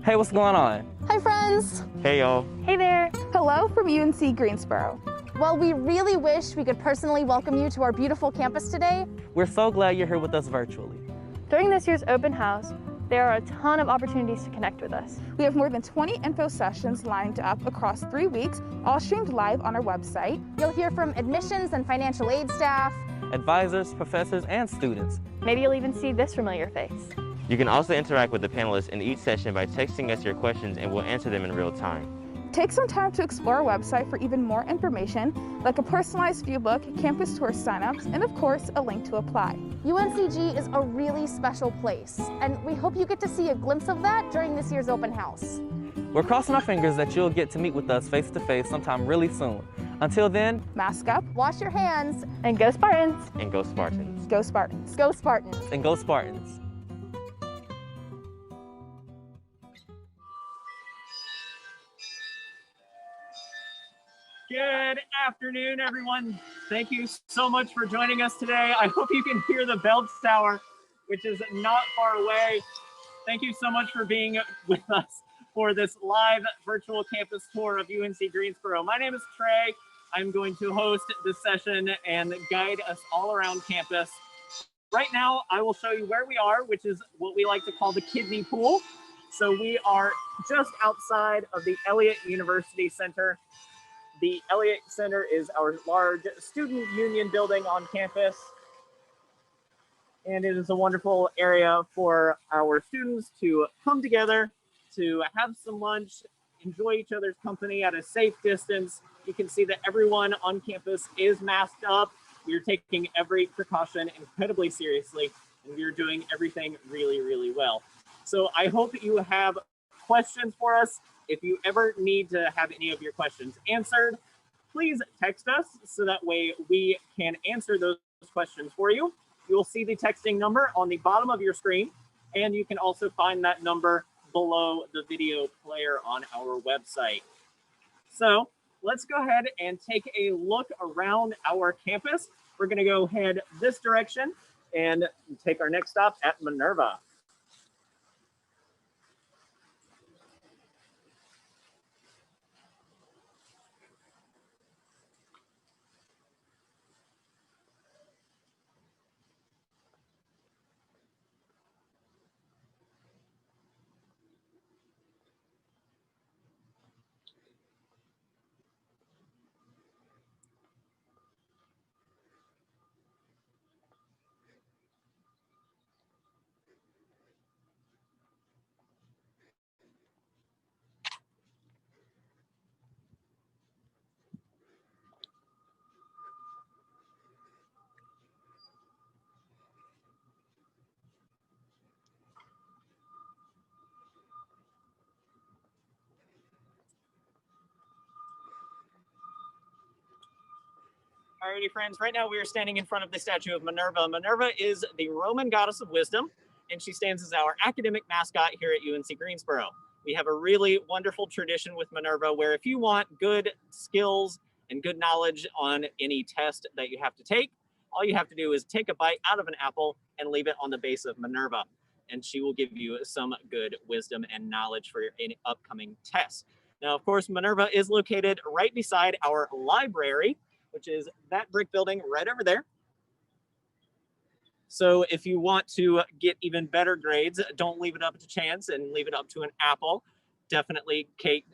Hey, what's going on? Hi, friends. Hey, y'all. Hey there. Hello from UNC Greensboro. Well, we really wish we could personally welcome you to our beautiful campus today. We're so glad you're here with us virtually. During this year's open house, there are a ton of opportunities to connect with us. We have more than 20 info sessions lined up across 3 weeks, all streamed live on our website. You'll hear from admissions and financial aid staff, Advisors, professors, and students. Maybe you'll even see this familiar face. You can also interact with the panelists in each session by texting us your questions and we'll answer them in real time. Take some time to explore our website for even more information, like a personalized view book, campus tour signups, and of course, a link to apply. UNCG is a really special place, and we hope you get to see a glimpse of that during this year's open house. We're crossing our fingers that you'll get to meet with us face to face sometime really soon. Until then, mask up, wash your hands, And go Spartans! And go Spartans. go Spartans. go Spartans. and go Spartans. Good afternoon, everyone. Thank you so much for joining us today. I hope you can hear the bell tower, which is not far away. Thank you so much for being with us for this live virtual campus tour of UNC Greensboro. My name is Trey. I'm going to host this session and guide us all around campus. Right now, I will show you where we are, which is what we like to call the kidney pool. So we are just outside of the Elliott University Center. The Elliott Center is our large student union building on campus. And it is a wonderful area for our students to come together, to have some lunch, enjoy each other's company at a safe distance. You can see that everyone on campus is masked up. We're taking every precaution incredibly seriously, and we're doing everything really, really well. So I hope you have questions for us. If you ever need to have any of your questions answered, please text us so that way we can answer those questions for you. You'll see the texting number on the bottom of your screen, and you can also find that number below the video player on our website. So let's go ahead and take a look around our campus. We're going to go head this direction and take our next stop at Minerva. Alrighty, friends, right now we are standing in front of the statue of Minerva. Minerva is the Roman goddess of wisdom, and she stands as our academic mascot here at UNC Greensboro. We have a really wonderful tradition with Minerva where if you want good skills and good knowledge on any test that you have to take, all you have to do is take a bite out of an apple and leave it on the base of Minerva, and she will give you some good wisdom and knowledge for your upcoming tests. Now, of course, Minerva is located right beside our library, which is that brick building right over there. So if you want to get even better grades, don't leave it up to chance and leave it up to an apple. Definitely take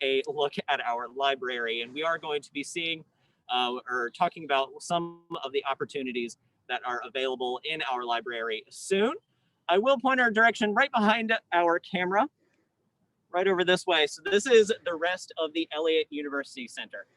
a look at our library. And we are going to be seeing or talking about some of the opportunities that are available in our library soon. I will point our direction right behind our camera, right over this way. So this is the rest of the Elliott University Center.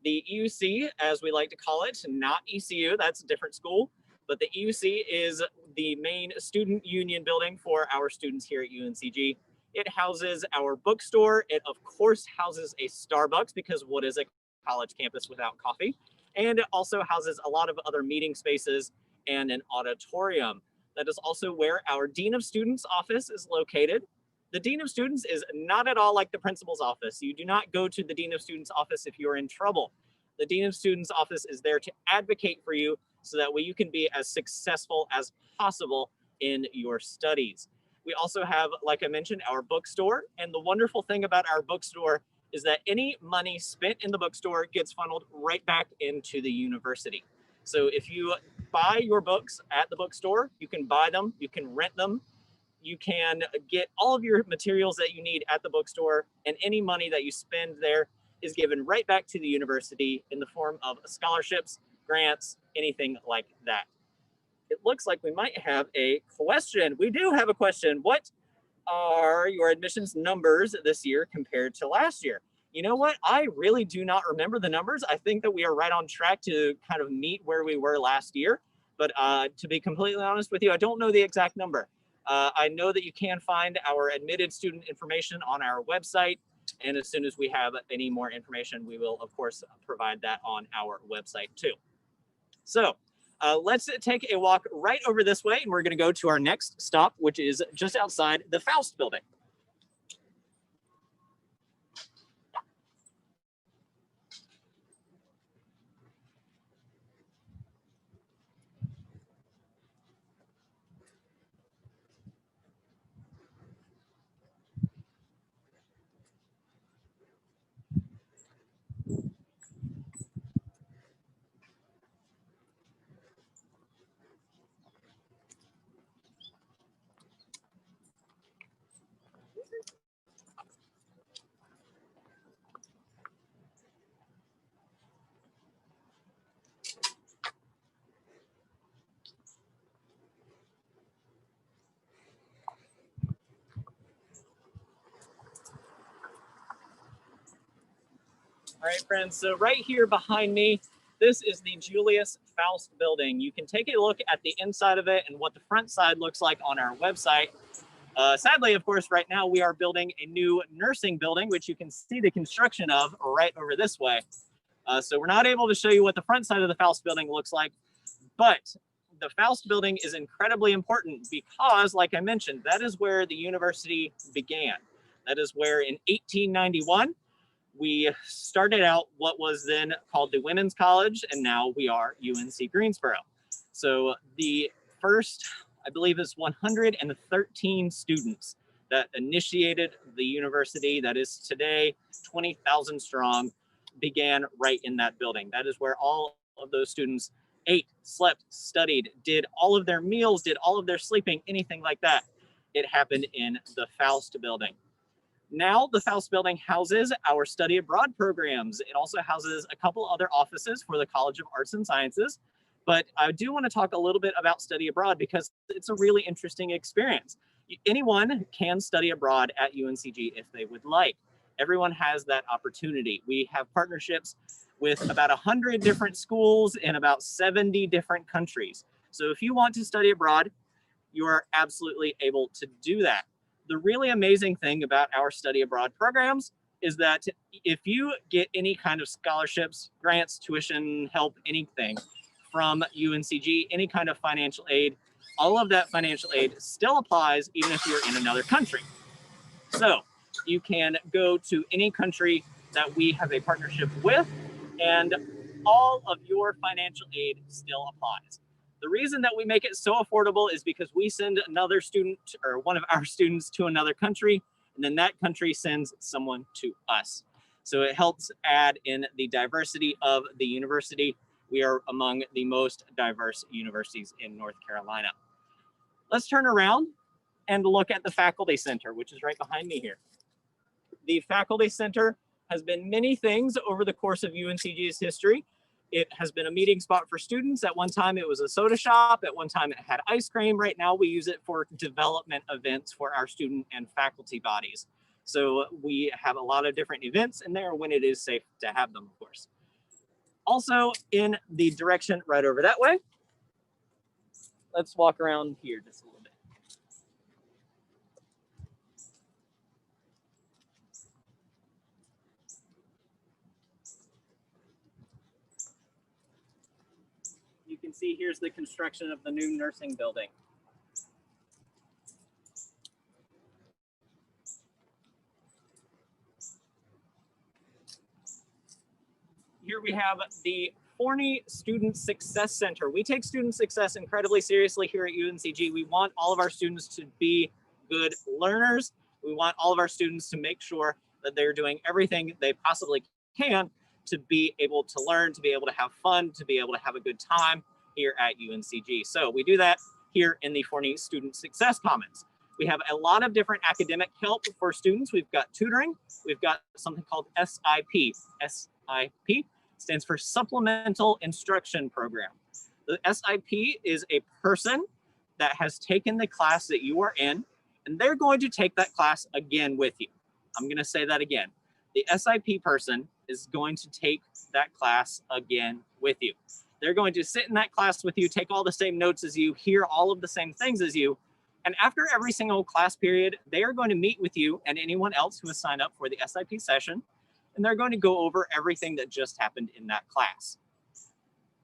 The EUC, as we like to call it, not ECU, that's a different school, but the EUC is the main student union building for our students here at UNCG. It houses our bookstore. It, of course, houses a Starbucks, because what is a college campus without coffee? And it also houses a lot of other meeting spaces and an auditorium. That is also where our Dean of Students office is located. The Dean of Students is not at all like the principal's office. You do not go to the Dean of Students office if you're in trouble. The Dean of Students office is there to advocate for you so that way you can be as successful as possible in your studies. We also have, like I mentioned, our bookstore. And the wonderful thing about our bookstore is that any money spent in the bookstore gets funneled right back into the university. So if you buy your books at the bookstore, you can buy them, you can rent them, you can get all of your materials that you need at the bookstore, and any money that you spend there is given right back to the university in the form of scholarships, grants, anything like that. It looks like we might have a question. We do have a question. What are your admissions numbers this year compared to last year? You know what? I really do not remember the numbers. I think that we are right on track to kind of meet where we were last year. But to be completely honest with you, I don't know the exact number. I know that you can find our admitted student information on our website. And as soon as we have any more information, we will, of course, provide that on our website too. So let's take a walk right over this way, and we're going to go to our next stop, which is just outside the Faust building. All right, friends, so right here behind me, this is the Julius Faust building. You can take a look at the inside of it and what the front side looks like on our website. Sadly, of course, right now we are building a new nursing building, which you can see the construction of right over this way. So we're not able to show you what the front side of the Faust building looks like, but the Faust building is incredibly important because, like I mentioned, that is where the university began. That is where in 1891, we started out what was then called the Women's College, and now we are UNC Greensboro. So the first, I believe, is 113 students that initiated the university that is today 20,000 strong, began right in that building. That is where all of those students ate, slept, studied, did all of their meals, did all of their sleeping, anything like that. It happened in the Faust building. Now the Faust building houses our study abroad programs. It also houses a couple other offices for the College of Arts and Sciences. But I do want to talk a little bit about study abroad because it's a really interesting experience. Anyone can study abroad at UNCG if they would like. Everyone has that opportunity. We have partnerships with about 100 different schools in about 70 different countries. So if you want to study abroad, you are absolutely able to do that. The really amazing thing about our study abroad programs is that if you get any kind of scholarships, grants, tuition, help, anything from UNCG, any kind of financial aid, all of that financial aid still applies even if you're in another country. So you can go to any country that we have a partnership with, and all of your financial aid still applies. The reason that we make it so affordable is because we send another student or one of our students to another country, and then that country sends someone to us. So it helps add in the diversity of the university. We are among the most diverse universities in North Carolina. Let's turn around and look at the Faculty Center, which is right behind me here. The Faculty Center has been many things over the course of UNCG's history. It has been a meeting spot for students. At one time, it was a soda shop. At one time, it had ice cream. Right now, we use it for development events for our student and faculty bodies. So we have a lot of different events in there when it is safe to have them, of course. Also, in the direction right over that way, let's walk around here just a little bit. You can see here's the construction of the new nursing building. Here we have the Horny Student Success Center. We take student success incredibly seriously here at UNCG. We want all of our students to be good learners. We want all of our students to make sure that they're doing everything they possibly can to be able to learn, to be able to have fun, to be able to have a good time here at UNCG. So we do that here in the Horny Student Success Commons. We have a lot of different academic help for students. We've got tutoring. We've got something called SIP. SIP stands for Supplemental Instruction Program. The SIP is a person that has taken the class that you are in, and they're going to take that class again with you. I'm going to say that again. The SIP person is going to take that class again with you. They're going to sit in that class with you, take all the same notes as you, hear all of the same things as you, and after every single class period, they are going to meet with you and anyone else who has signed up for the SIP session, and they're going to go over everything that just happened in that class.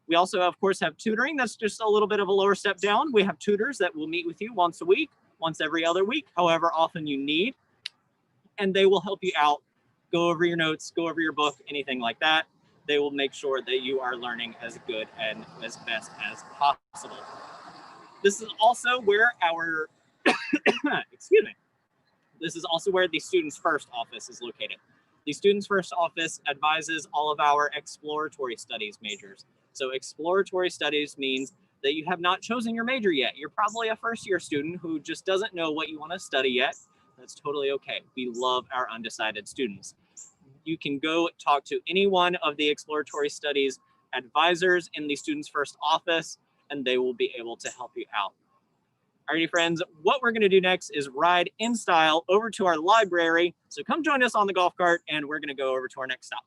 We also, of course, have tutoring. That's just a little bit of a lower step down. We have tutors that will meet with you once a week, once every other week, however often you need, and they will help you out, go over your notes, go over your book, anything like that. They will make sure that you are learning as good and as best as possible. This is also where our, excuse me, this is also where the Students First office is located. The Students First office advises all of our exploratory studies majors. So exploratory studies means that you have not chosen your major yet. You're probably a first-year student who just doesn't know what you want to study yet. That's totally okay. We love our undecided students. You can go talk to any one of the exploratory studies advisors in the Students First office, and they will be able to help you out. Alrighty, friends, what we're gonna do next is ride in style over to our library. So come join us on the golf cart, and we're gonna go over to our next stop.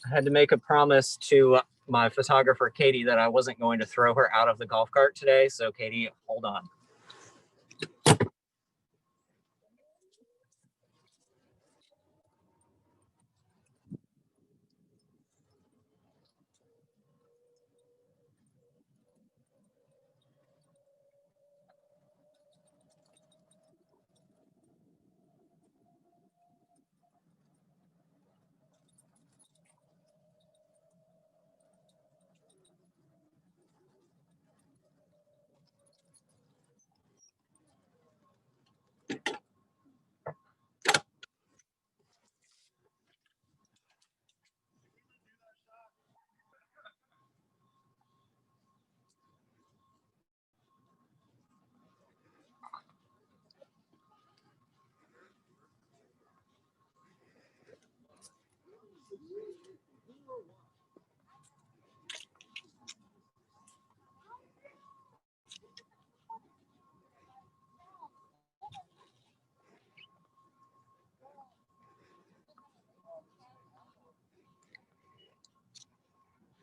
I had to make a promise to my photographer, Katie, that I wasn't going to throw her out of the golf cart today. So Katie, hold on.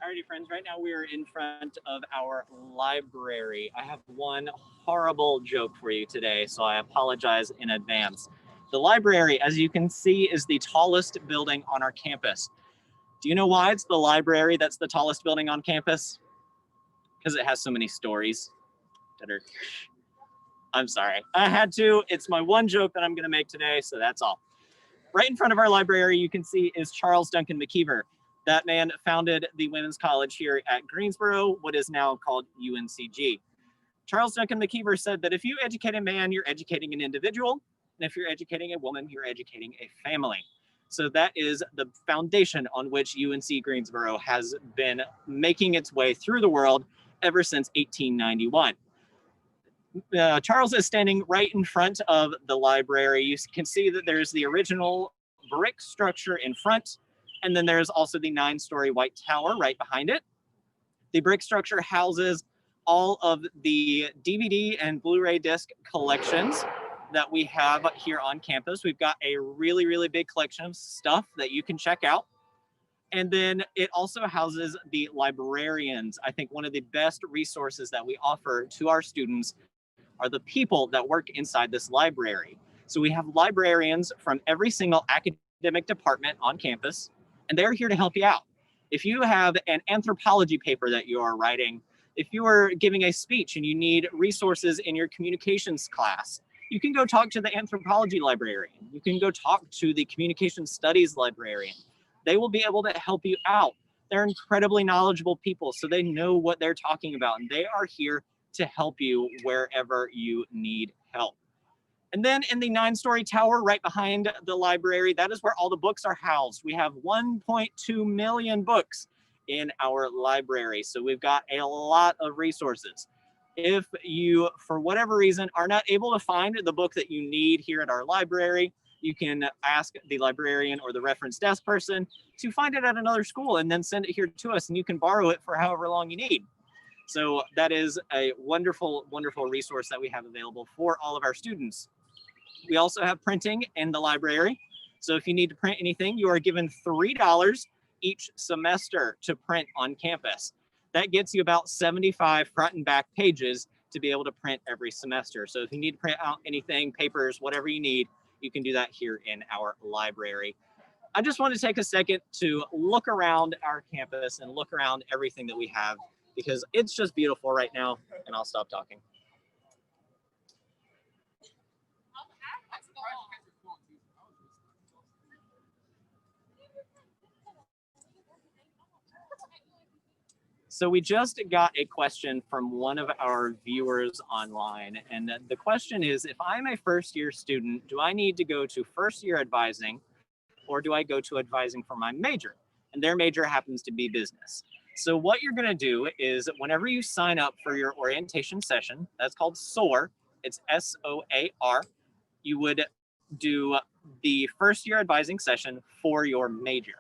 Alrighty, friends, right now we are in front of our library. I have one horrible joke for you today, so I apologize in advance. The library, as you can see, is the tallest building on our campus. Do you know why it's the library that's the tallest building on campus? Because it has so many stories that are, I'm sorry, I had to. It's my one joke that I'm gonna make today, so that's all. Right in front of our library, you can see is Charles Duncan Mckeever. That man founded the Women's College here at Greensboro, what is now called UNCG. Charles Duncan Mckeever said that if you educate a man, you're educating an individual, and if you're educating a woman, you're educating a family. So that is the foundation on which UNC Greensboro has been making its way through the world ever since 1891. Charles is standing right in front of the library. You can see that there's the original brick structure in front, and then there's also the 9-story white tower right behind it. The brick structure houses all of the DVD and Blu-ray disc collections that we have here on campus. We've got a really, really big collection of stuff that you can check out. And then it also houses the librarians. I think one of the best resources that we offer to our students are the people that work inside this library. So we have librarians from every single academic department on campus, and they're here to help you out. If you have an anthropology paper that you are writing, if you are giving a speech and you need resources in your communications class, you can go talk to the anthropology librarian. You can go talk to the communication studies librarian. They will be able to help you out. They're incredibly knowledgeable people, so they know what they're talking about, and they are here to help you wherever you need help. And then in the 9-story tower right behind the library, that is where all the books are housed. We have 1.2 million books in our library, so we've got a lot of resources. If you, for whatever reason, are not able to find the book that you need here at our library, you can ask the librarian or the reference desk person to find it at another school and then send it here to us, and you can borrow it for however long you need. So that is a wonderful, wonderful resource that we have available for all of our students. We also have printing in the library. So if you need to print anything, you are given $3 each semester to print on campus. That gets you about 75 front and back pages to be able to print every semester. So if you need to print out anything, papers, whatever you need, you can do that here in our library. I just want to take a second to look around our campus and look around everything that we have, because it's just beautiful right now, and I'll stop talking. So we just got a question from one of our viewers online, and the question is, if I'm a first-year student, do I need to go to first-year advising, or do I go to advising for my major? And their major happens to be business. So what you're gonna do is whenever you sign up for your orientation session, that's called SOAR, it's S-O-A-R, you would do the first-year advising session for your major.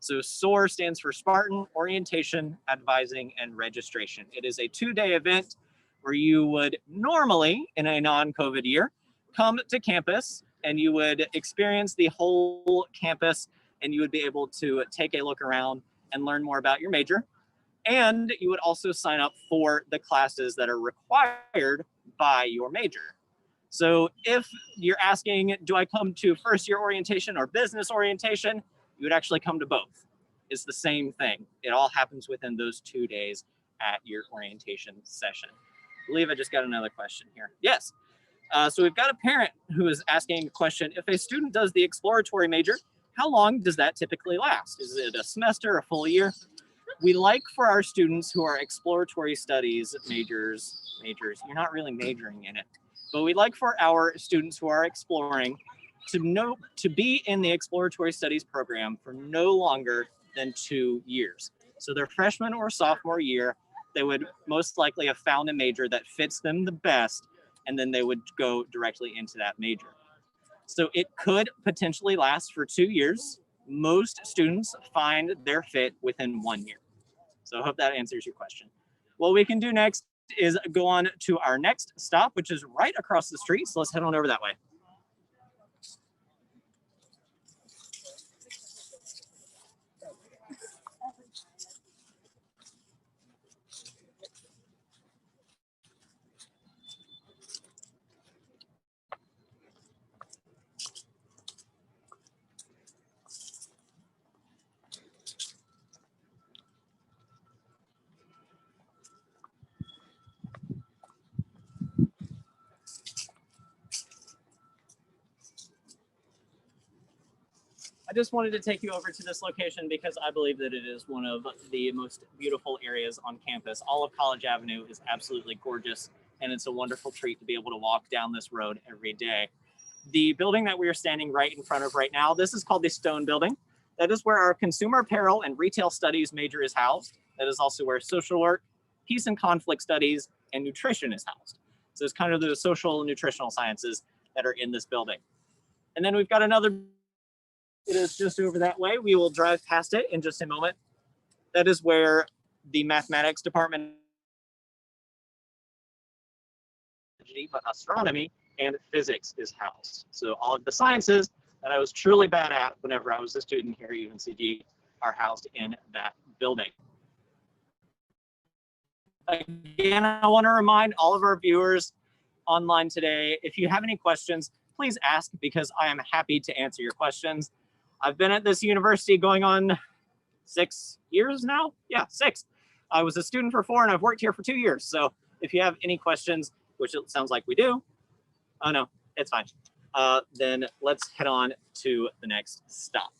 So SOAR stands for Spartan Orientation, Advising, and Registration. It is a 2-day event where you would normally, in a non-COVID year, come to campus and you would experience the whole campus, and you would be able to take a look around and learn more about your major. And you would also sign up for the classes that are required by your major. So if you're asking, do I come to first year orientation or business orientation? You would actually come to both. It's the same thing. It all happens within those 2 days at your orientation session. I believe I just got another question here. Yes. So we've got a parent who is asking a question. If a student does the exploratory major, how long does that typically last? Is it a semester, a full year? We like for our students who are exploratory studies majors, you're not really majoring in it, but we like for our students who are exploring to be in the exploratory studies program for no longer than 2 years. So their freshman or sophomore year, they would most likely have found a major that fits them the best, and then they would go directly into that major. So it could potentially last for 2 years. Most students find their fit within 1 year. So I hope that answers your question. What we can do next is go on to our next stop, which is right across the street. So let's head on over that way. I just wanted to take you over to this location because I believe that it is one of the most beautiful areas on campus. All of College Avenue is absolutely gorgeous, and it's a wonderful treat to be able to walk down this road every day. The building that we are standing right in front of right now, this is called the Stone Building. That is where our consumer apparel and retail studies major is housed. That is also where social work, peace and conflict studies, and nutrition is housed. So it's kind of the social and nutritional sciences that are in this building. And then we've got another. It is just over that way. We will drive past it in just a moment. That is where the mathematics department, but astronomy and physics is housed. So all of the sciences that I was truly bad at whenever I was a student here at UNCG are housed in that building. Again, I want to remind all of our viewers online today, if you have any questions, please ask, because I am happy to answer your questions. I've been at this university going on 6 years now. Yeah, 6. I was a student for 4 and I've worked here for 2 years. So if you have any questions, which it sounds like we do, oh no, it's fine. Then let's head on to the next stop.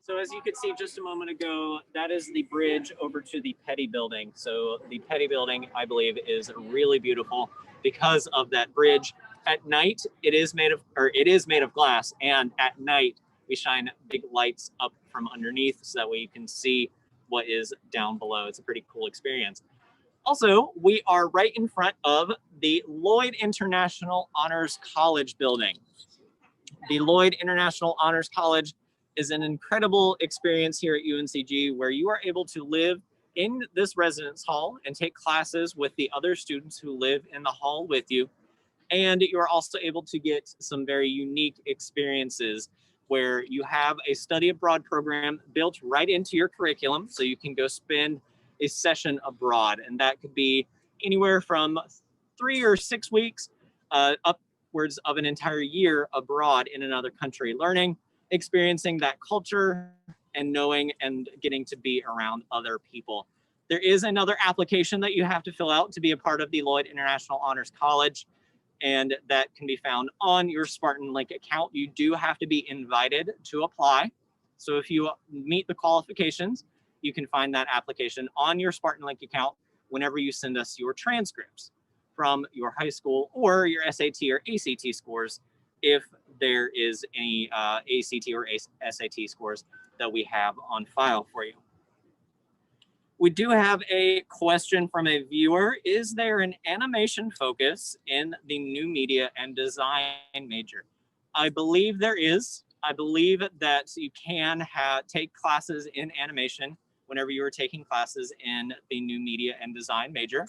So as you could see just a moment ago, that is the bridge over to the Petty building. So the Petty building, I believe, is really beautiful because of that bridge. At night, it is made of glass, and at night we shine big lights up from underneath so that way you can see what is down below. It's a pretty cool experience. Also, we are right in front of the Lloyd International Honors College building. The Lloyd International Honors College is an incredible experience here at UNCG where you are able to live in this residence hall and take classes with the other students who live in the hall with you. And you are also able to get some very unique experiences where you have a study abroad program built right into your curriculum. So you can go spend a session abroad, and that could be anywhere from 3 or 6 weeks upwards of an entire year abroad in another country, learning, experiencing that culture, and knowing and getting to be around other people. There is another application that you have to fill out to be a part of the Lloyd International Honors College, and that can be found on your Spartan Link account. You do have to be invited to apply. So if you meet the qualifications, you can find that application on your Spartan Link account whenever you send us your transcripts from your high school or your SAT or ACT scores, if there is any ACT or SAT scores that we have on file for you. We do have a question from a viewer. Is there an animation focus in the new media and design major? I believe there is. I believe that you can take classes in animation whenever you are taking classes in the new media and design major.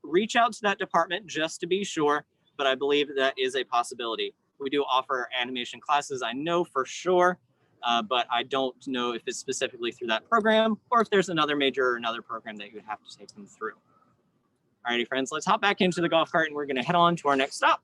Reach out to that department just to be sure, but I believe that is a possibility. We do offer animation classes, I know for sure, but I don't know if it's specifically through that program or if there's another major or another program that you would have to take them through. Alrighty, friends, let's hop back into the golf cart and we're gonna head on to our next stop.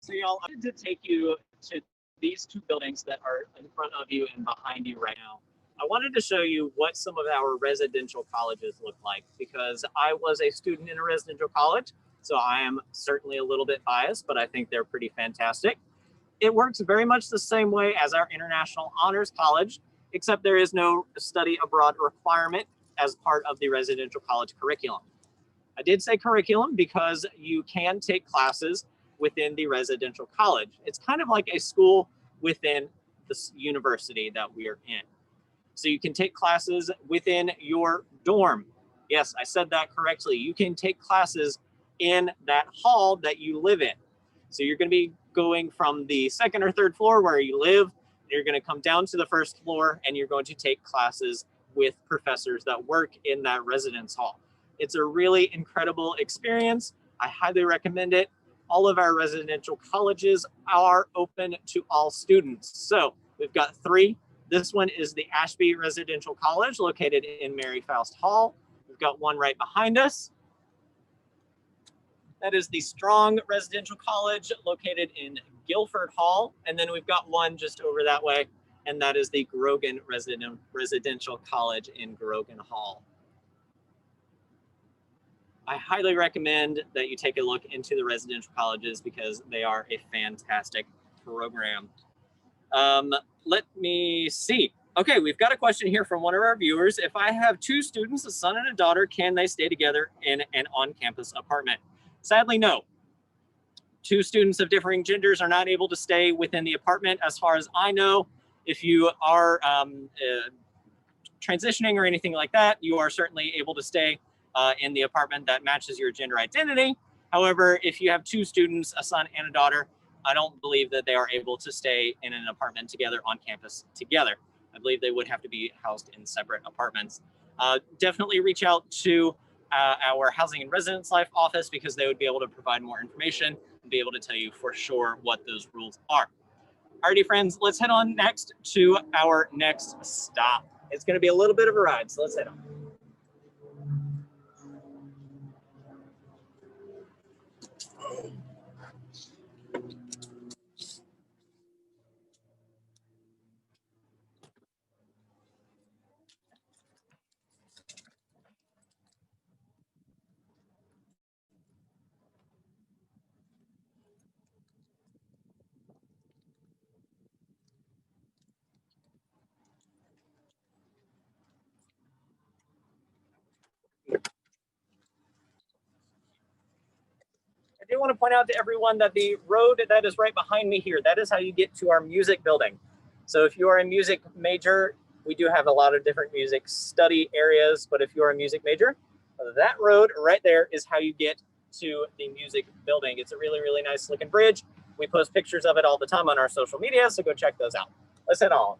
So y'all, I wanted to take you to these two buildings that are in front of you and behind you right now. I wanted to show you what some of our residential colleges look like because I was a student in a residential college, so I am certainly a little bit biased, but I think they're pretty fantastic. It works very much the same way as our International Honors College, except there is no study abroad requirement as part of the residential college curriculum. I did say curriculum because you can take classes within the residential college. It's kind of like a school within this university that we are in. So you can take classes within your dorm. Yes, I said that correctly. You can take classes in that hall that you live in. So you're going to be going from the second or third floor where you live. You're going to come down to the first floor and you're going to take classes with professors that work in that residence hall. It's a really incredible experience. I highly recommend it. All of our residential colleges are open to all students. So we've got 3. This one is the Ashby Residential College located in Mary Faust Hall. We've got one right behind us. That is the Strong Residential College located in Guilford Hall. And then we've got one just over that way, and that is the Grogan Residential College in Grogan Hall. I highly recommend that you take a look into the residential colleges because they are a fantastic program. Let me see. Okay, we've got a question here from one of our viewers. If I have 2 students, a son and a daughter, can they stay together in an on-campus apartment? Sadly, no. 2 students of differing genders are not able to stay within the apartment. As far as I know, if you are transitioning or anything like that, you are certainly able to stay in the apartment that matches your gender identity. However, if you have 2 students, a son and a daughter, I don't believe that they are able to stay in an apartment together on campus together. I believe they would have to be housed in separate apartments. Definitely reach out to our Housing and Residence Life office because they would be able to provide more information and be able to tell you for sure what those rules are. Alrighty, friends, let's head on next to our next stop. It's going to be a little bit of a ride, so let's head on. I do want to point out to everyone that the road that is right behind me here, that is how you get to our music building. So if you are a music major, we do have a lot of different music study areas, but if you're a music major, that road right there is how you get to the music building. It's a really, really nice looking bridge. We post pictures of it all the time on our social media, so go check those out. Let's head on.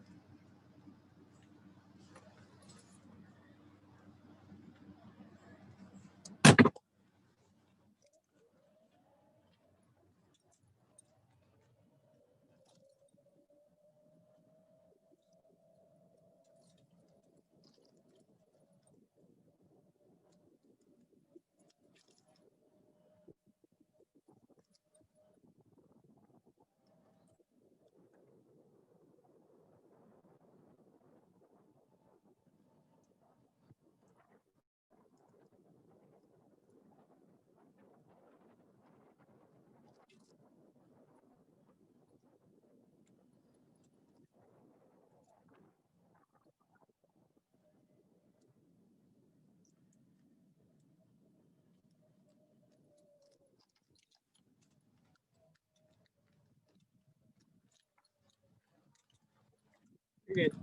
You're good.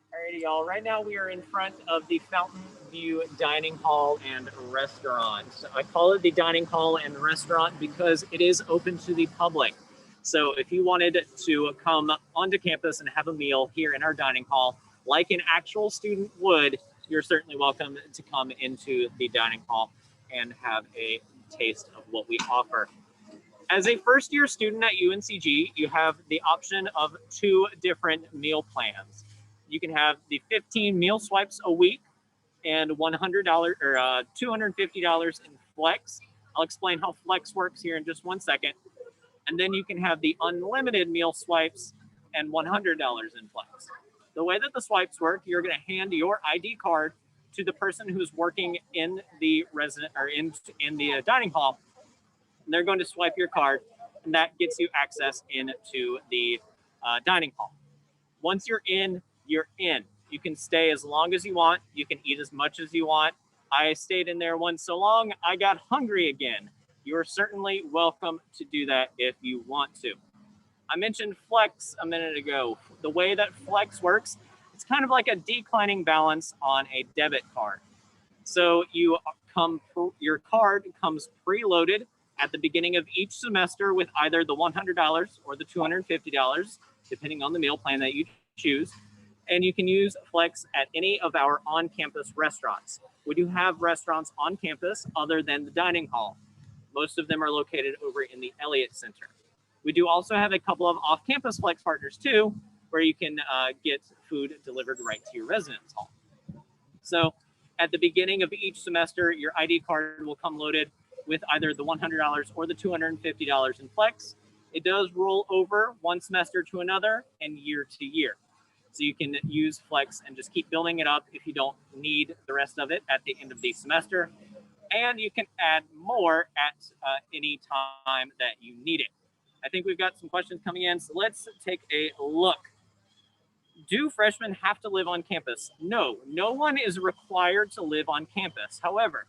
Alrighty, y'all. Right now we are in front of the Fountain View Dining Hall and Restaurant. I call it the Dining Hall and Restaurant because it is open to the public. So if you wanted to come onto campus and have a meal here in our dining hall, like an actual student would, you're certainly welcome to come into the dining hall and have a taste of what we offer. As a first-year student at UNCG, you have the option of 2 different meal plans. You can have the 15 meal swipes a week and $100 or $250 in Flex. I'll explain how Flex works here in just one second. And then you can have the unlimited meal swipes and $100 in Flex. The way that the swipes work, you're going to hand your ID card to the person who's working in the resident or in the dining hall, And they're going to swipe your card, and that gets you access into the dining hall. Once you're in, you're in. You can stay as long as you want. You can eat as much as you want. I stayed in there once so long, I got hungry again. You are certainly welcome to do that if you want to. I mentioned Flex a minute ago. The way that Flex works, it's kind of like a declining balance on a debit card. So your card comes preloaded at the beginning of each semester with either the $100 or the $250, depending on the meal plan that you choose. And you can use Flex at any of our on-campus restaurants. We do have restaurants on campus other than the dining hall. Most of them are located over in the Elliott Center. We do also have a couple of off-campus Flex partners too, where you can get food delivered right to your residence hall. So at the beginning of each semester, your ID card will come loaded with either the $100 or the $250 in Flex. It does roll over one semester to another and year to year. So you can use Flex and just keep building it up if you don't need the rest of it at the end of the semester. And you can add more at any time that you need it. I think we've got some questions coming in, so let's take a look. Do freshmen have to live on campus? No, no one is required to live on campus. However,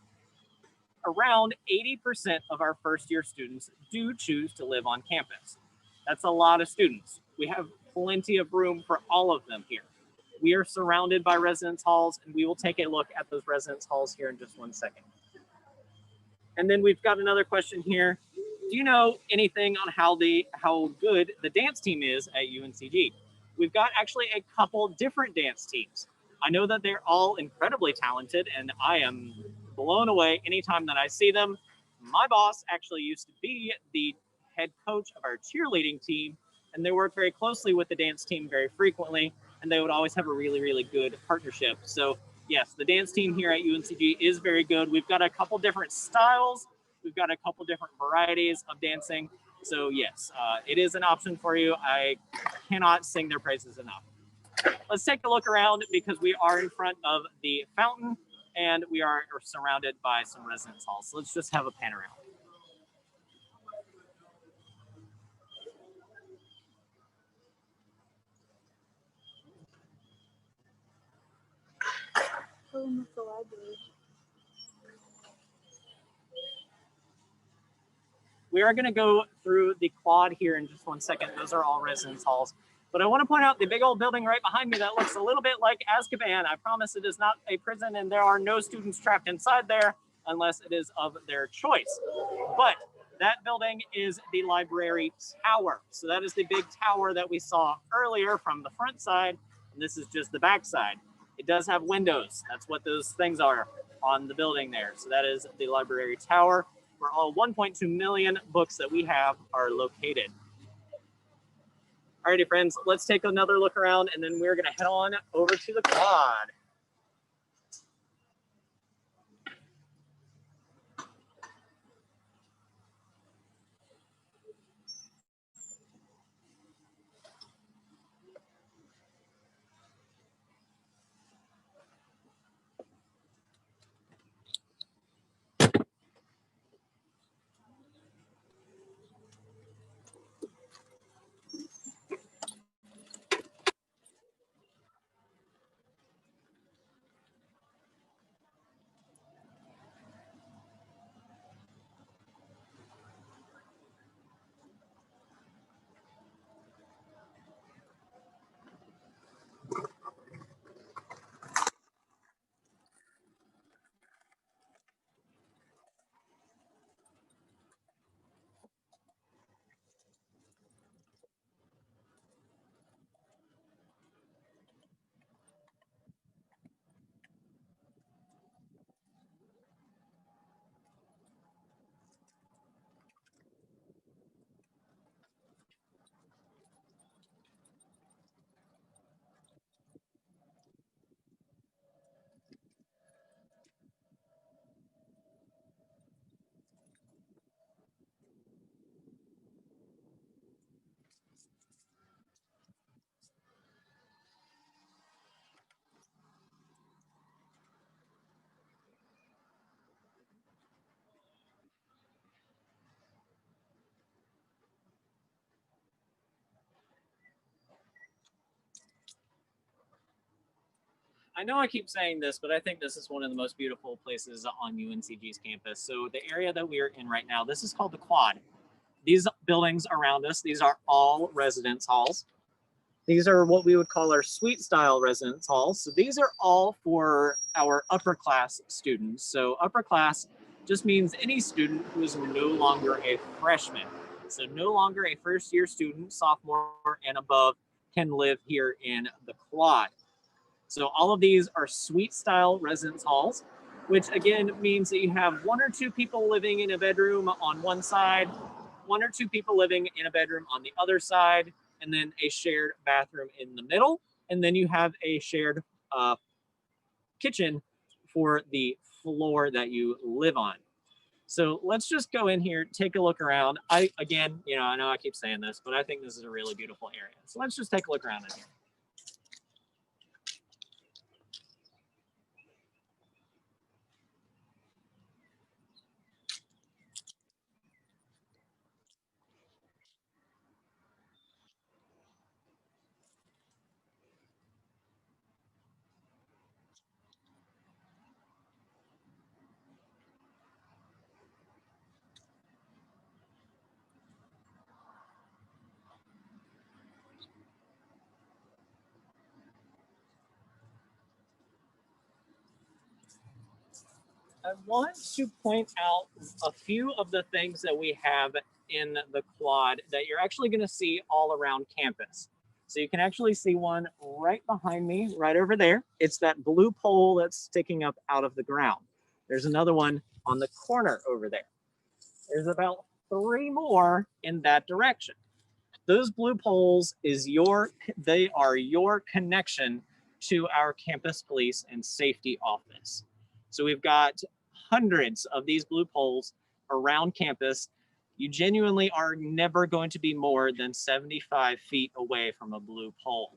around 80% of our first year students do choose to live on campus. That's a lot of students. We have plenty of room for all of them here. We are surrounded by residence halls, and we will take a look at those residence halls here in just one second. And then we've got another question here. Do you know anything on how good the dance team is at UNCG? We've got actually a couple different dance teams. I know that they're all incredibly talented, and I am blown away anytime that I see them. My boss actually used to be the head coach of our cheerleading team, and they worked very closely with the dance team very frequently, and they would always have a really, really good partnership. So yes, the dance team here at UNCG is very good. We've got a couple different styles. We've got a couple different varieties of dancing. So yes, it is an option for you. I cannot sing their praises enough. Let's take a look around because we are in front of the fountain and we are surrounded by some residence halls. So let's just have a pan around. The library. We are going to go through the quad here in just one second. Those are all residence halls. But I want to point out the big old building right behind me that looks a little bit like Azkaban. I promise it is not a prison and there are no students trapped inside there unless it is of their choice. But that building is the library tower. So that is the big tower that we saw earlier from the front side. And this is just the back side. It does have windows. That's what those things are on the building there. So that is the library tower, where all 1.2 million books that we have are located. Alrighty, friends, let's take another look around and then we're gonna head on over to the quad. I know I keep saying this, but I think this is one of the most beautiful places on UNCG's campus. So the area that we are in right now, this is called the Quad. These buildings around us, these are all residence halls. These are what we would call our suite style residence halls. So these are all for our upper class students. So upper class just means any student who is no longer a freshman. So no longer a first year student, sophomore and above can live here in the Quad. So all of these are suite style residence halls, which again means that you have 1 or 2 people living in a bedroom on one side, 1 or 2 people living in a bedroom on the other side, and then a shared bathroom in the middle. And then you have a shared kitchen for the floor that you live on. So let's just go in here, take a look around. I know I keep saying this, but I think this is a really beautiful area. So let's just take a look around in here. I want to point out a few of the things that we have in the Quad that you're actually going to see all around campus. So you can actually see one right behind me, right over there. It's that blue pole that's sticking up out of the ground. There's another one on the corner over there. There's about 3 more in that direction. Those blue poles they are your connection to our campus police and safety office. So we've got hundreds of these blue poles around campus. You genuinely are never going to be more than 75 feet away from a blue pole.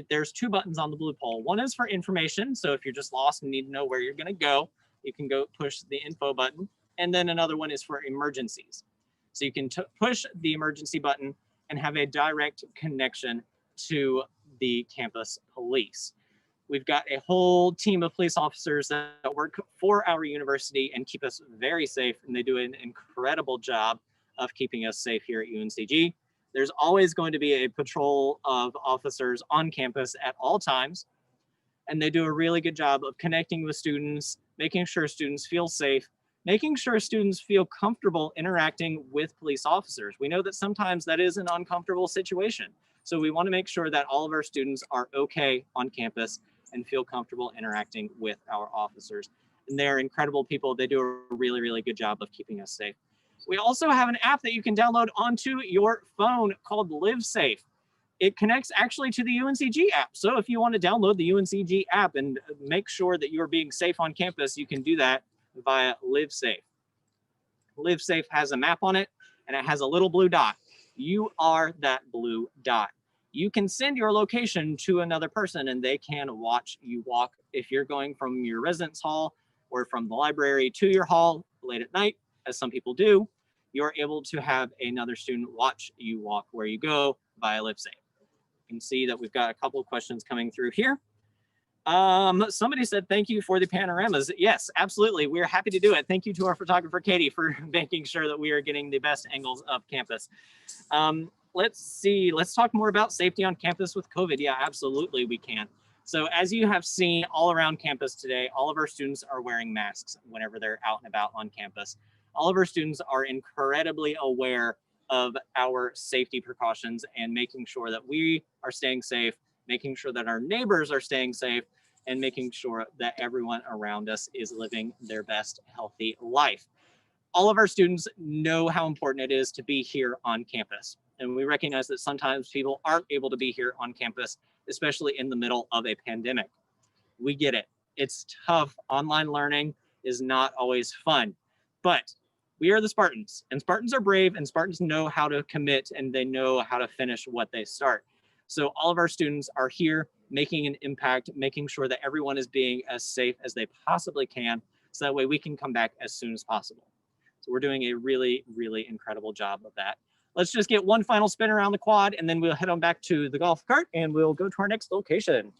There's 2 buttons on the blue pole. One is for information. So if you're just lost and need to know where you're going to go, you can go push the info button. And then another one is for emergencies. So you can push the emergency button and have a direct connection to the campus police. We've got a whole team of police officers that work for our university and keep us very safe, and they do an incredible job of keeping us safe here at UNCG. There's always going to be a patrol of officers on campus at all times, and they do a really good job of connecting with students, making sure students feel safe, making sure students feel comfortable interacting with police officers. We know that sometimes that is an uncomfortable situation. So we want to make sure that all of our students are okay on campus and feel comfortable interacting with our officers. And they're incredible people. They do a really, really good job of keeping us safe. We also have an app that you can download onto your phone called Live Safe. It connects actually to the UNCG app. So if you want to download the UNCG app and make sure that you're being safe on campus, you can do that via Live Safe. Live Safe has a map on it, and it has a little blue dot. You are that blue dot. You can send your location to another person, and they can watch you walk. If you're going from your residence hall or from the library to your hall late at night, as some people do, you're able to have another student watch you walk where you go via Live Safe. You can see that we've got a couple of questions coming through here. Somebody said, thank you for the panoramas. Yes, absolutely. We're happy to do it. Thank you to our photographer, Katie, for making sure that we are getting the best angles of campus. Let's see, let's talk more about safety on campus with COVID. Yeah, absolutely we can. So as you have seen all around campus today, all of our students are wearing masks whenever they're out and about on campus. All of our students are incredibly aware of our safety precautions and making sure that we are staying safe, making sure that our neighbors are staying safe, and making sure that everyone around us is living their best healthy life. All of our students know how important it is to be here on campus. And we recognize that sometimes people aren't able to be here on campus, especially in the middle of a pandemic. We get it. It's tough. Online learning is not always fun, but we are the Spartans, and Spartans are brave, and Spartans know how to commit, and they know how to finish what they start. So all of our students are here making an impact, making sure that everyone is being as safe as they possibly can, so that way we can come back as soon as possible. So we're doing a really, really incredible job of that. Let's just get one final spin around the quad, and then we'll head on back to the golf cart, and we'll go to our next location.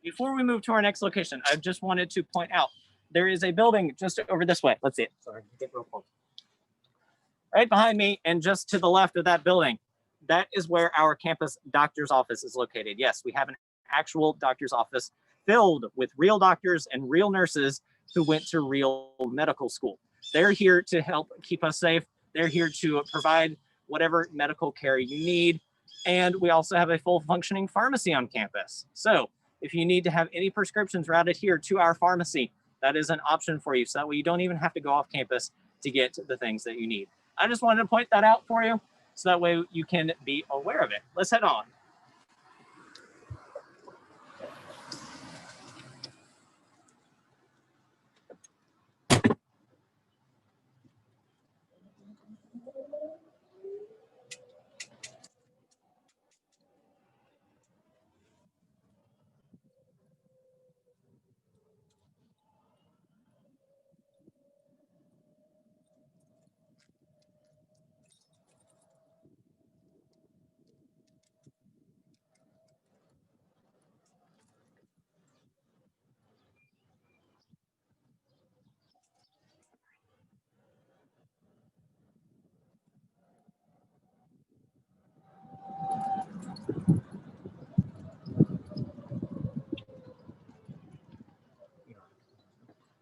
Before we move to our next location, I just wanted to point out there is a building just over this way. Let's see it. Sorry, get real close. Right behind me and just to the left of that building, that is where our campus doctor's office is located. Yes, we have an actual doctor's office filled with real doctors and real nurses who went to real medical school. They're here to help keep us safe. They're here to provide whatever medical care you need. And we also have a full functioning pharmacy on campus. So if you need to have any prescriptions routed here to our pharmacy, that is an option for you. So that way you don't even have to go off campus to get the things that you need. I just wanted to point that out for you so that way you can be aware of it. Let's head on.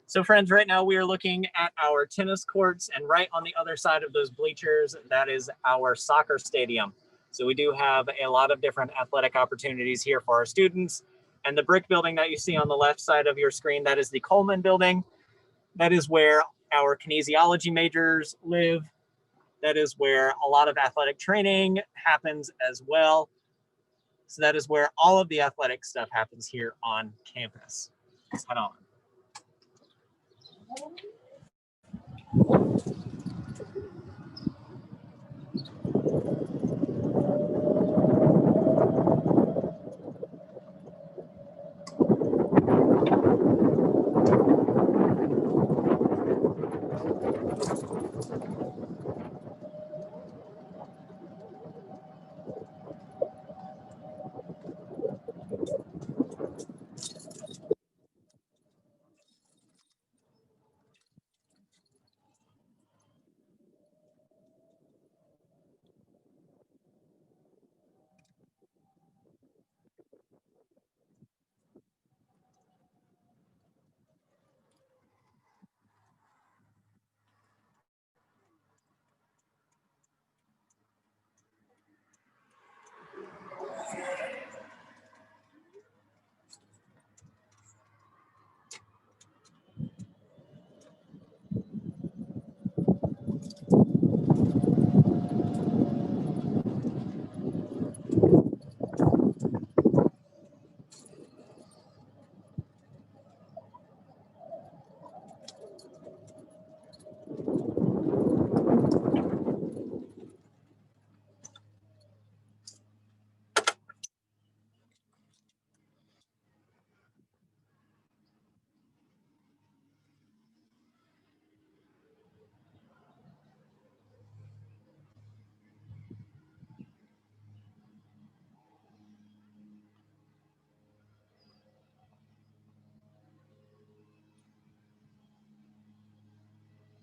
So friends, right now we are looking at our tennis courts, and right on the other side of those bleachers, that is our soccer stadium. So we do have a lot of different athletic opportunities here for our students. And the brick building that you see on the left side of your screen, that is the Coleman building. That is where our kinesiology majors live. That is where a lot of athletic training happens as well. So that is where all of the athletic stuff happens here on campus. Let's head on.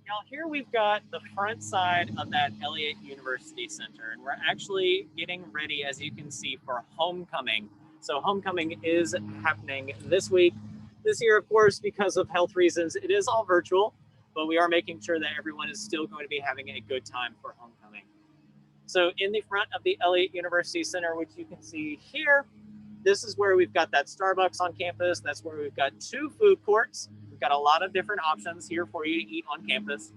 Now here we've got the front side of that Elliott University Center, and we're actually getting ready, as you can see, for homecoming. So homecoming is happening this week. This year, of course, because of health reasons, it is all virtual, but we are making sure that everyone is still going to be having a good time for homecoming. So in the front of the Elliott University Center, which you can see here, this is where we've got that Starbucks on campus. That's where we've got 2 food courts. We've got a lot of different options here for you to eat on campus.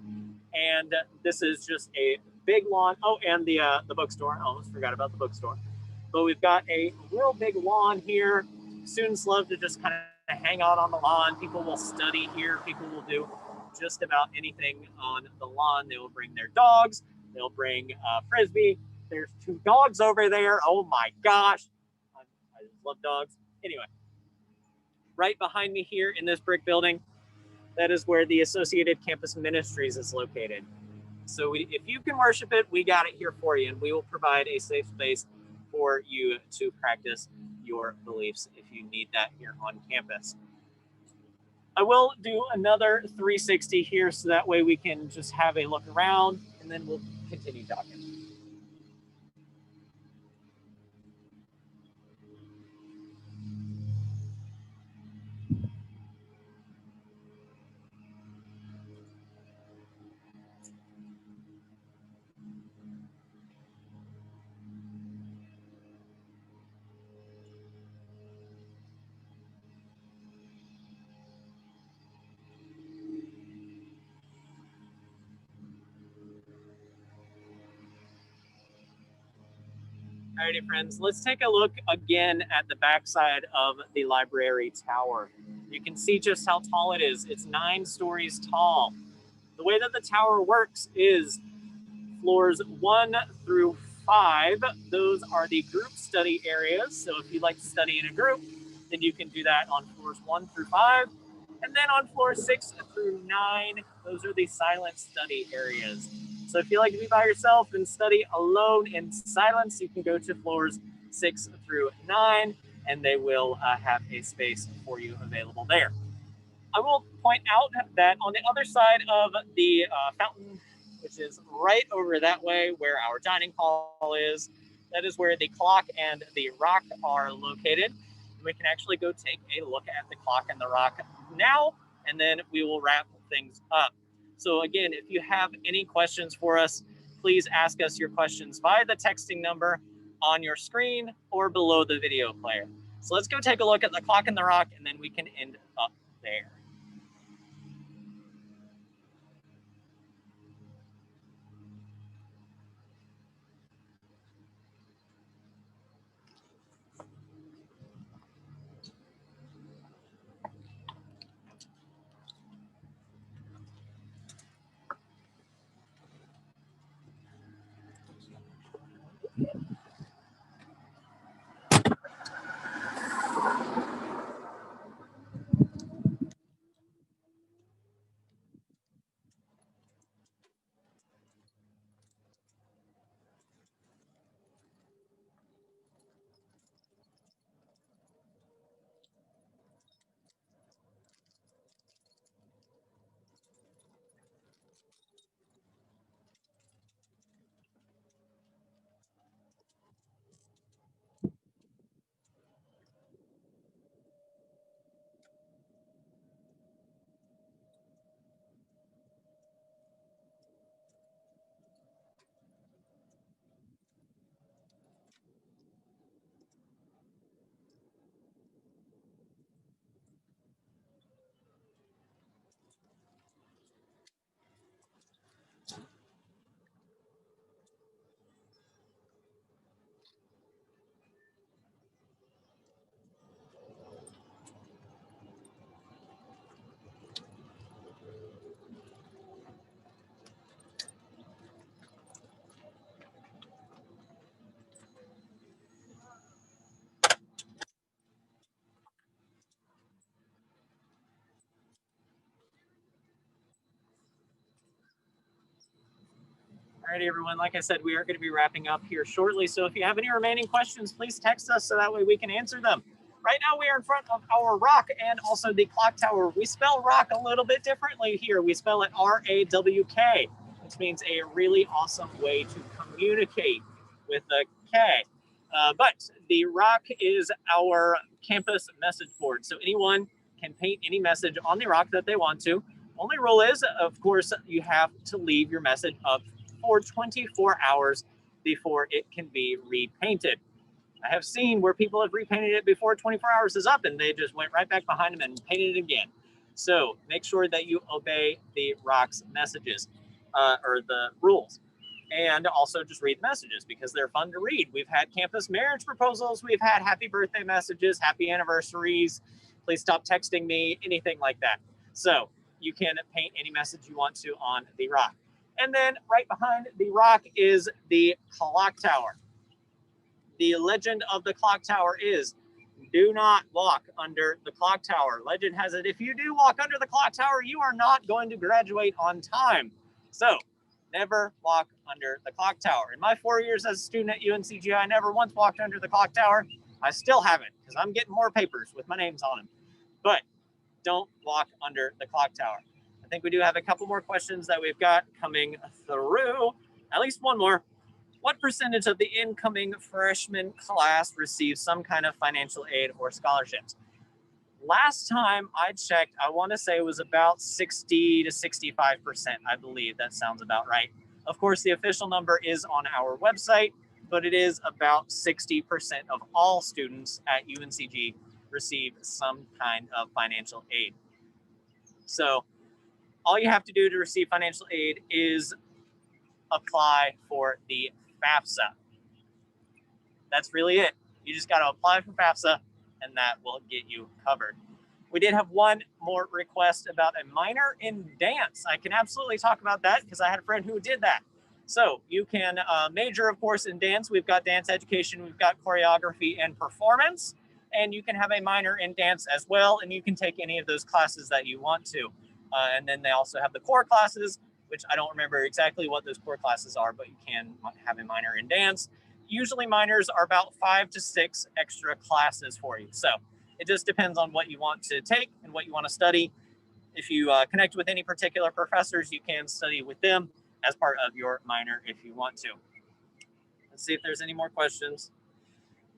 And this is just a big lawn. Oh, and the bookstore. I almost forgot about the bookstore. But we've got a real big lawn here. Students love to just kind of hang out on the lawn. People will study here. People will do just about anything on the lawn. They will bring their dogs. They'll bring Frisbee. There's 2 dogs over there. Oh my gosh. I just love dogs. Anyway, right behind me here in this brick building, that is where the Associated Campus Ministries is located. So if you can worship it, we got it here for you, and we will provide a safe space for you to practice your beliefs if you need that here on campus. I will do another 360 here so that way we can just have a look around and then we'll continue talking. Alrighty, friends, let's take a look again at the backside of the library tower. You can see just how tall it is. It's 9 stories tall. The way that the tower works is floors 1 through 5. Those are the group study areas. So if you'd like to study in a group, then you can do that on floors 1 through 5. And then on floors 6 through 9, those are the silent study areas. So if you like to be by yourself and study alone in silence, you can go to floors 6 through 9, and they will have a space for you available there. I will point out that on the other side of the fountain, which is right over that way where our dining hall is, that is where the clock and the rock are located. We can actually go take a look at the clock and the rock now, and then we will wrap things up. So again, if you have any questions for us, please ask us your questions via the texting number on your screen or below the video player. So let's go take a look at the clock and the rock, and then we can end up there. Alrighty, everyone. Like I said, we are going to be wrapping up here shortly. So if you have any remaining questions, please text us so that way we can answer them. Right now, we are in front of our rock and also the clock tower. We spell rock a little bit differently here. We spell it R-A-W-K, which means a really awesome way to communicate with a K. But the rock is our campus message board. So anyone can paint any message on the rock that they want to. Only rule is, of course, you have to leave your message up for 24 hours before it can be repainted. I have seen where people have repainted it before 24 hours is up and they just went right back behind them and painted it again. So make sure that you obey the rock's messages or the rules. And also just read the messages because they're fun to read. We've had campus marriage proposals. We've had happy birthday messages, happy anniversaries. Please stop texting me, anything like that. So you can paint any message you want to on the rock. And then right behind the rock is the clock tower. The legend of the clock tower is, do not walk under the clock tower. Legend has it, if you do walk under the clock tower, you are not going to graduate on time. So never walk under the clock tower. In my 4 years as a student at UNCG, I never once walked under the clock tower. I still haven't, because I'm getting more papers with my names on them. But don't walk under the clock tower. I think we do have a couple more questions that we've got coming through. At least one more. What percentage of the incoming freshman class receives some kind of financial aid or scholarships? Last time I checked, I want to say it was about 60 to 65%. I believe that sounds about right. Of course, the official number is on our website, but it is about 60% of all students at UNCG receive some kind of financial aid. So all you have to do to receive financial aid is apply for the FAFSA. That's really it. You just got to apply for FAFSA and that will get you covered. We did have one more request about a minor in dance. I can absolutely talk about that because I had a friend who did that. So you can major, of course, in dance. We've got dance education, we've got choreography and performance, and you can have a minor in dance as well, and you can take any of those classes that you want to. And then they also have the core classes, which I don't remember exactly what those core classes are, but you can have a minor in dance. Usually minors are about 5 to 6 extra classes for you. So it just depends on what you want to take and what you want to study. If you connect with any particular professors, you can study with them as part of your minor if you want to. Let's see if there's any more questions.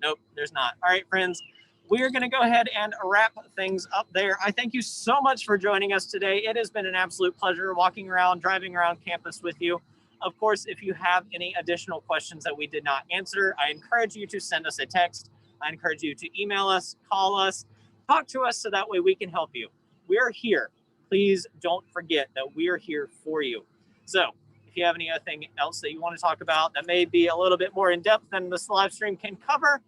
Nope, there's not. All right, friends, we're going to go ahead and wrap things up there. I thank you so much for joining us today. It has been an absolute pleasure walking around, driving around campus with you. Of course, if you have any additional questions that we did not answer, I encourage you to send us a text. I encourage you to email us, call us, talk to us so that way we can help you. We're here. Please don't forget that we're here for you. So if you have anything else that you want to talk about that may be a little bit more in depth than this live stream can cover,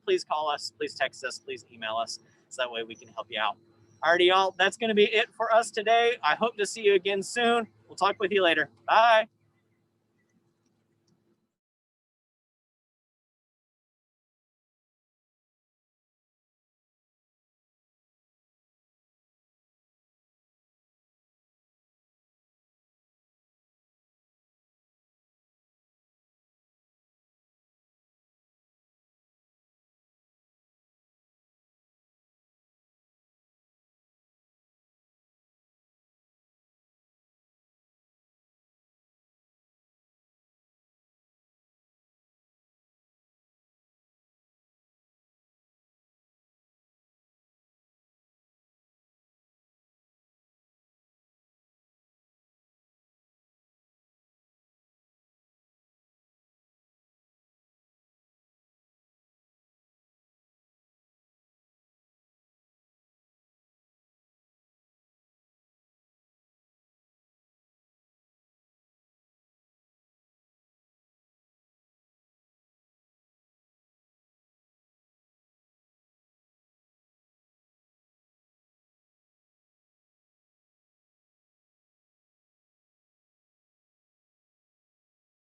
please call us, please text us, please email us, so that way we can help you out. Alrighty, y'all, that's going to be it for us today. I hope to see you again soon. We'll talk with you later. Bye.